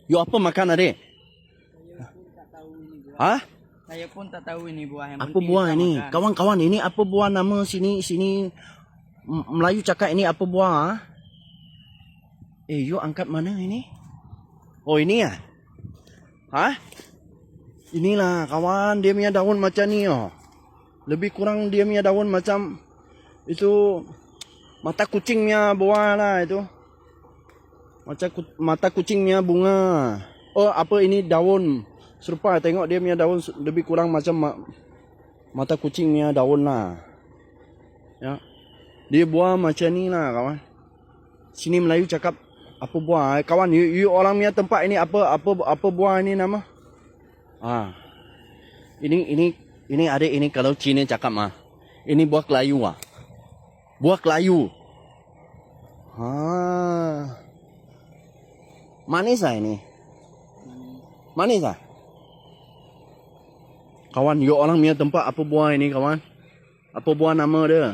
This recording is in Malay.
You apa makan adik? Hah? Saya pun tak tahu ini buah yang Apa buah ini? Kawan-kawan, ini apa buah nama sini Melayu cakap ini apa buah? Ha? You angkat mana ini? Oh ini ya? Hah? Inilah kawan, dia punya daun macam ni oh. Lebih kurang dia punya daun macam itu mata kucing punya buah lah itu. Macam mata kucing punya bunga. Oh apa ini daun serupa, tengok dia punya daun lebih kurang macam mata kucing punya daun lah. Ya. Dia buah macam ni lah kawan. Sini Melayu cakap apa buah? Kawan, you orang punya tempat ini apa buah ini nama? Ini adik ini kalau Cina cakap mah. Ini buah kelayu ah. Buah kelayu. Manis ah ini. Manis ah. Kawan, you orang punya tempat apa buah ini kawan? Apa buah nama dia?